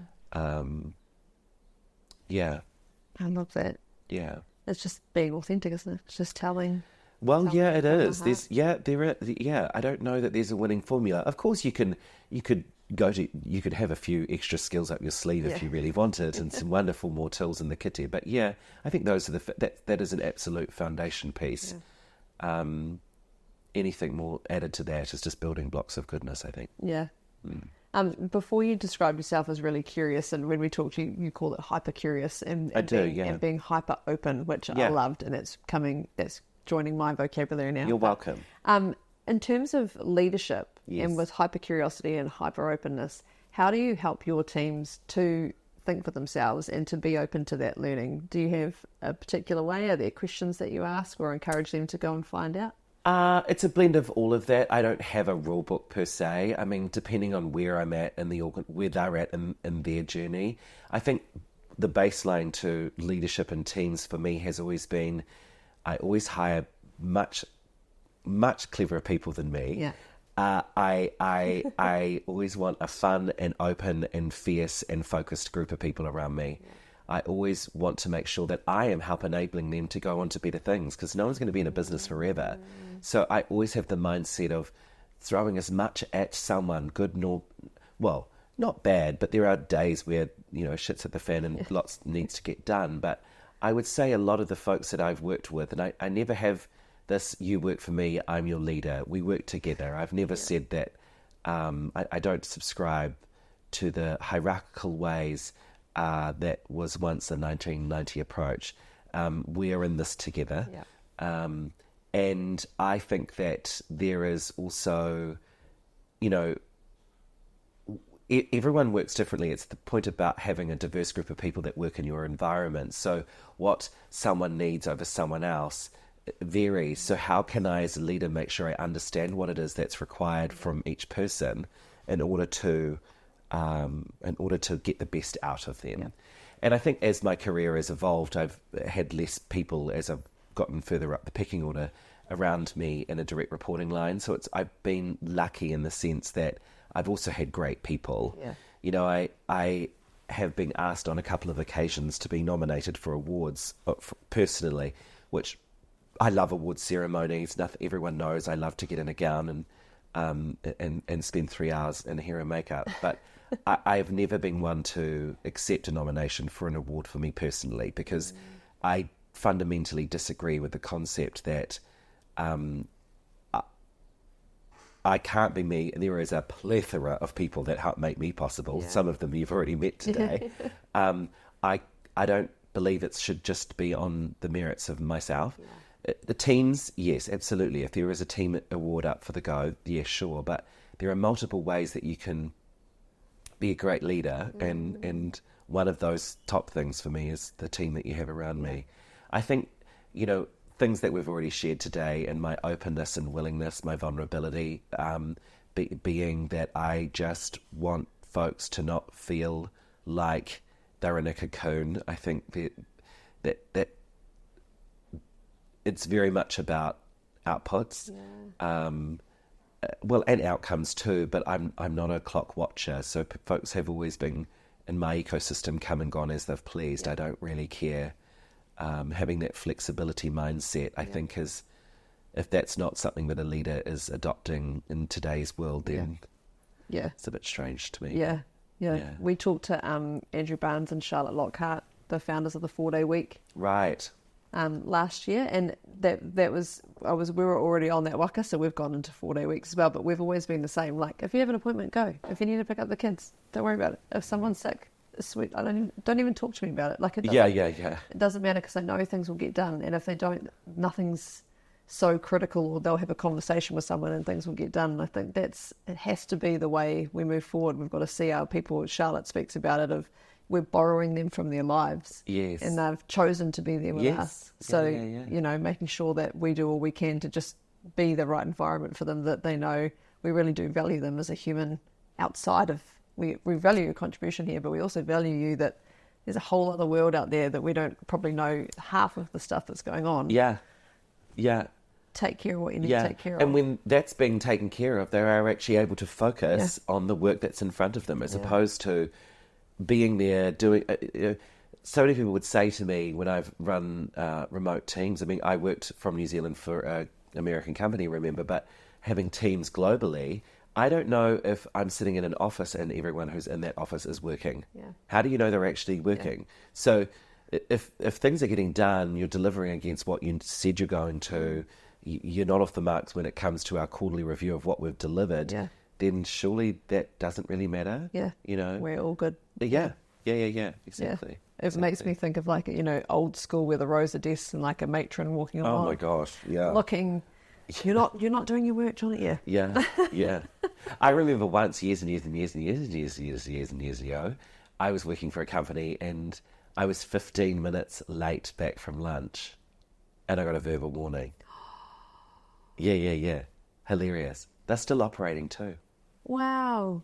I love that. Yeah. It's just being authentic, isn't it? It's just telling. Well, telling yeah, it from the is. heart. I don't know that there's a winning formula. Of course, you could have a few extra skills up your sleeve if you really wanted, and some wonderful more tools in the kitty. But yeah, I think those are that is an absolute foundation piece. Yeah. Anything more added to that is just building blocks of goodness, I think. Yeah. Before you describe yourself as really curious, and when we talked, you call it hyper curious, and being hyper open, which I loved, and that's joining my vocabulary now. You're welcome. In terms of leadership, and with hyper curiosity and hyper openness, how do you help your teams to think for themselves and to be open to that learning? Do you have a particular way? Are there questions that you ask or encourage them to go and find out? It's a blend of all of that. I don't have a rule book per se. I mean, depending on where I'm at in where they're at in their journey, I think the baseline to leadership and teams for me has always been, I always hire much cleverer people than me. Yeah. I always want a fun and open and fierce and focused group of people around me. Yeah. I always want to make sure that I am help enabling them to go on to better things, because no one's going to be in a business forever. So I always have the mindset of throwing as much at someone, good nor, well, not bad, but there are days where, shit's at the fan and lots needs to get done. But I would say a lot of the folks that I've worked with, and I never have this, you work for me, I'm your leader, we work together. I've never said that. I don't subscribe to the hierarchical ways that was once a 1990 approach. We are in this together. Yeah. And I think that there is also, everyone works differently. It's the point about having a diverse group of people that work in your environment. So what someone needs over someone else varies. So how can I, as a leader, make sure I understand what it is that's required from each person in order to get the best out of them? Yeah. And I think as my career has evolved, I've had less people as I've gotten further up the pecking order around me in a direct reporting line. So I've been lucky in the sense that I've also had great people. Yeah. I have been asked on a couple of occasions to be nominated for awards personally, which I love award ceremonies. Everyone knows I love to get in a gown and spend 3 hours in hair and makeup. But I have never been one to accept a nomination for an award for me personally, because I fundamentally disagree with the concept that I can't be me. There is a plethora of people that help make me possible. Yeah. Some of them you've already met today. I don't believe it should just be on the merits of myself. Yeah. The teams, yes, absolutely. If there is a team award up for the go, yeah, sure. But there are multiple ways that you can be a great leader, and one of those top things for me is the team that you have around me. I think, things that we've already shared today, and my openness and willingness, my vulnerability, being that I just want folks to not feel like they're in a cocoon. I think that it's very much about outputs, and outcomes too. But I'm not a clock watcher, so folks have always been in my ecosystem, come and gone as they've pleased. I don't really care. Having that flexibility mindset, I think, is, if that's not something that a leader is adopting in today's world, then it's a bit strange to me. Yeah. We talked to Andrew Barnes and Charlotte Lockhart, the founders of the 4-Day Week, right? Last year, and we were already on that waka, so we've gone into 4-day weeks as well. But we've always been the same. Like, if you have an appointment, go. If you need to pick up the kids, don't worry about it. If someone's sick, it's sweet. Don't even talk to me about it. Like, it It doesn't matter, because I know things will get done, and if they don't, nothing's so critical, or they'll have a conversation with someone and things will get done. And I think it has to be the way we move forward. We've got to see our people. Charlotte speaks about it, of we're borrowing them from their lives. Yes. And they've chosen to be there with us. So, making sure that we do all we can to just be the right environment for them, that they know we really do value them as a human outside of, we value your contribution here, but we also value you, that there's a whole other world out there that we don't probably know half of the stuff that's going on. Yeah. Yeah. take care of what you need to take care of. And when that's being taken care of, they are actually able to focus on the work that's in front of them, as opposed to being there doing. So many people would say to me when I've run remote teams. I mean, I worked from New Zealand for an American company, remember, but having teams globally, I don't know if I'm sitting in an office and everyone who's in that office is working. Yeah. How do you know they're actually working? So if things are getting done, you're delivering against what you said you're going to, you're not off the marks when it comes to our quarterly review of what we've delivered, then surely that doesn't really matter. Yeah. You know? We're all good. Yeah. Exactly. It makes me think of like, old school with the rows of desks and like a matron walking along. Oh my gosh, yeah. Looking, you're not doing your work, John, yeah. Yeah. I remember once years ago, I was working for a company and I was 15 minutes late back from lunch and I got a verbal warning. Yeah. Hilarious. They're still operating too. Wow.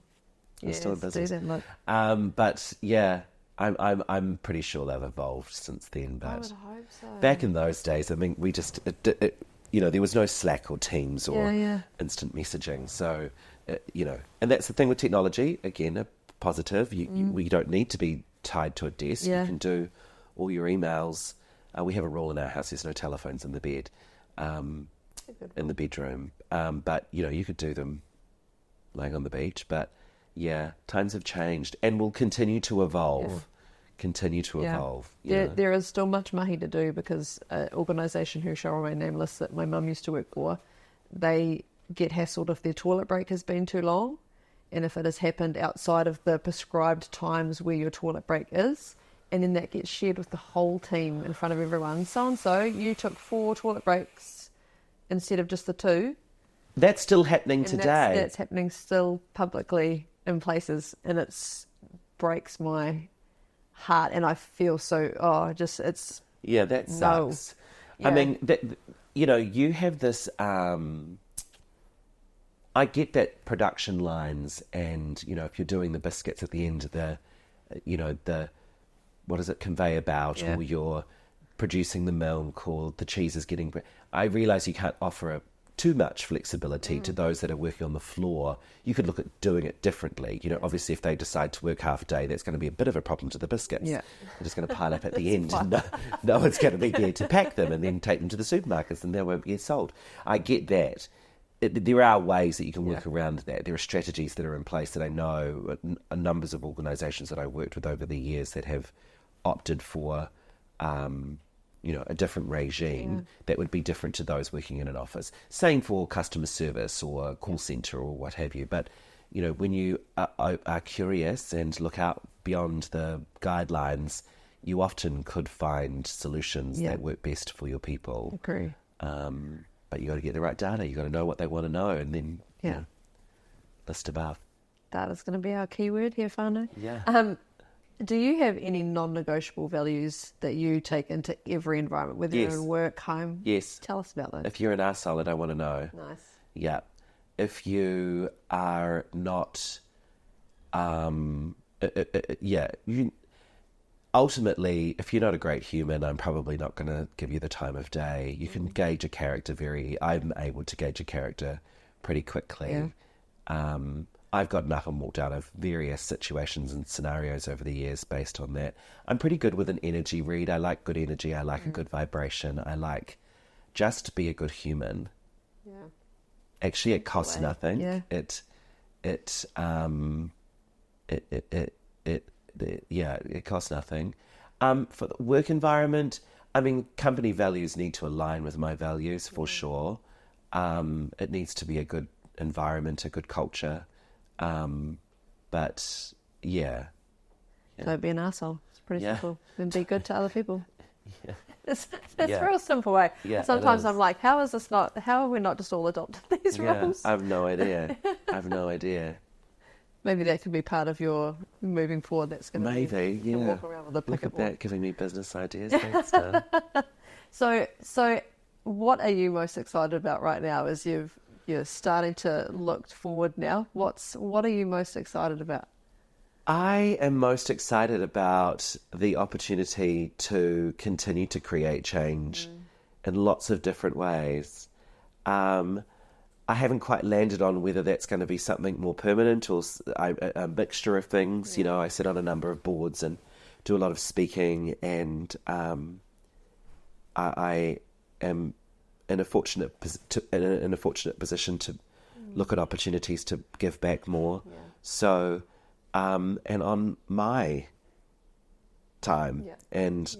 They're still in business. Look. But yeah, I'm pretty sure they've evolved since then. But I would hope so. back in those days, I mean, we just, there was no Slack or Teams or instant messaging. So, and that's the thing with technology. Again, a positive. We don't need to be tied to a desk. You can do all your emails. We have a rule in our house. There's no telephones in the bed, in the bedroom. But, you could do them laying on the beach. But, yeah, times have changed and will continue to evolve. There is still much mahi to do because an organisation who shall remain nameless that my mum used to work for, they get hassled if their toilet break has been too long and if it has happened outside of the prescribed times where your toilet break is, and then that gets shared with the whole team in front of everyone. So-and-so, you took 4 toilet breaks instead of just the 2. That's still happening today. That's happening still publicly in places, and it breaks my heart, and I feel so, it's... Yeah, that sucks. No. I mean, you have this... I get that production lines and, if you're doing the biscuits at the end of the conveyor belt, or you're producing the milk or the cheese is getting... I realise you can't offer too much flexibility to those that are working on the floor. You could look at doing it differently. Obviously, if they decide to work half a day, that's going to be a bit of a problem to the biscuits. Yeah. They're just going to pile up at the end. And no one's going to be there to pack them and then take them to the supermarkets and they won't get sold. I get that. There are ways that you can work around that. There are strategies that are in place that I know numbers of organisations that I worked with over the years that have opted for a different regime that would be different to those working in an office. Same for customer service or call centre or what have you. But, when you are curious and look out beyond the guidelines, you often could find solutions that work best for your people. Agree. But you got to get the right data. You got to know what they want to know and then list above. Data's going to be our keyword here, whānau. Yeah. Do you have any non-negotiable values that you take into every environment, whether you're in work, home? Yes. Tell us about those. If you're an arsehole, I don't want to know. Nice. Yeah. If you are not, ultimately, if you're not a great human, I'm probably not going to give you the time of day. You can gauge a character I'm able to gauge a character pretty quickly. Yeah. I've gotten up and walked out of various situations and scenarios over the years based on that. I'm pretty good with an energy read. I like good energy. I like a good vibration. I like just to be a good human. Yeah. Actually, it costs nothing. Yeah. It costs nothing. For the work environment, I mean, company values need to align with my values for sure. It needs to be a good environment, a good culture. But don't be an arsehole. It's pretty simple. And be good to other people. Yeah. It's a real simple way. Yeah, sometimes I'm like, how are we not just all adopted these rules? I have no idea. Maybe that could be part of your moving forward. That's going to walk around with a Look picket at that, giving me business ideas. Thanks, Dan. So what are you most excited about right now as you're starting to look forward now? What are you most excited about? I am most excited about the opportunity to continue to create change in lots of different ways. I haven't quite landed on whether that's going to be something more permanent or a mixture of things. You know, I sit on a number of boards and do a lot of speaking, and I am in a fortunate position to look at opportunities to give back more. Yeah. So, and on my time and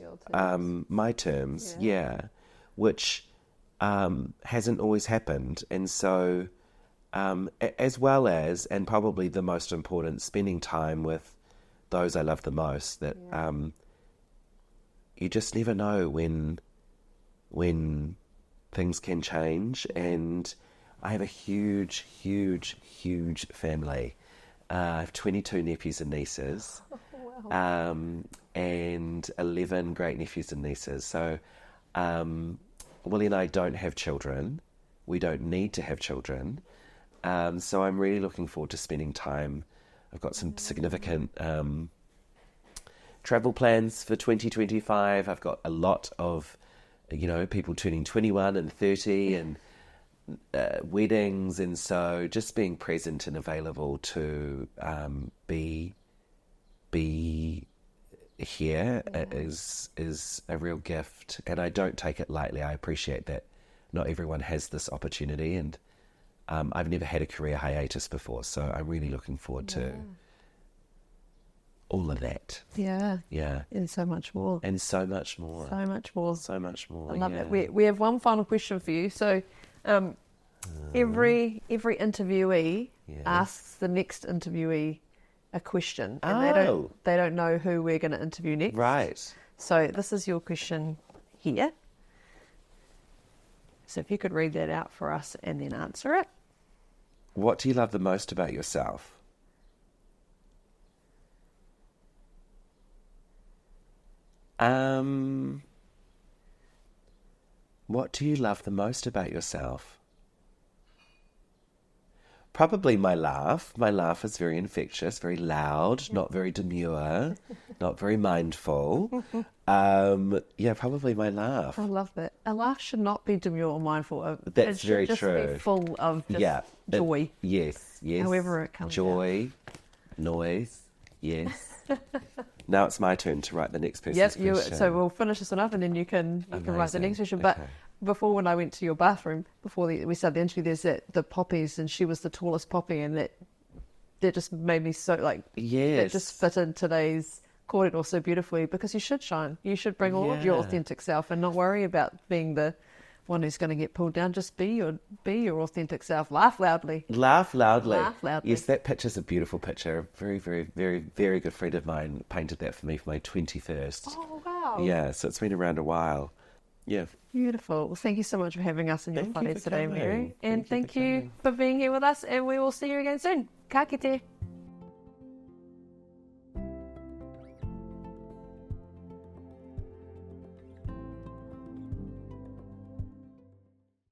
my terms, which hasn't always happened. And so, as well as, and probably the most important, spending time with those I love the most, that you just never know when things can change. And I have a huge family. I have 22 nephews and nieces. Wow. And 11 great nephews and nieces. So, Willie and I don't have children. We don't need to have children. So I'm really looking forward to spending time. I've got some significant travel plans for 2025. I've got a lot of, people turning 21 and 30 and weddings. And so just being present and available to be here is a real gift, and I don't take it lightly. I appreciate that not everyone has this opportunity, and I've never had a career hiatus before, so I'm really looking forward to all of that. Yeah. And so much more. And so much more. So much more. So much more. I love it. We have one final question for you. So every interviewee asks the next interviewee a question, and they don't know who we're going to interview next. Right. So this is your question here. So if you could read that out for us and then answer it. What do you love the most about yourself? What do you love the most about yourself? Probably my laugh. My laugh is very infectious, very loud, not very demure, not very mindful. Probably my laugh. I love that. A laugh should not be demure or mindful. That's very true. It should just be full of joy. Yes. However it comes joy, noise, yes. Now it's my turn to write the next person's question. So we'll finish this one up and then you can write the next question. But before, when I went to your bathroom, before we started the interview, there's the poppies, and she was the tallest poppy, and that just made me so, it just fit in today's kōrero so beautifully, because you should shine. You should bring all of your authentic self and not worry about being the one who's going to get pulled down. Just be your authentic self. Laugh loudly. Laugh loudly. Laugh loudly. Yes, that picture's a beautiful picture. A very, very, very, very good friend of mine painted that for me for my 21st. Oh, wow. Yeah, so it's been around a while. Yeah. Beautiful. Well, thank you so much for having us in your whānau today, Mary. And thank you for being here with us, and we will see you again soon. Ka kite.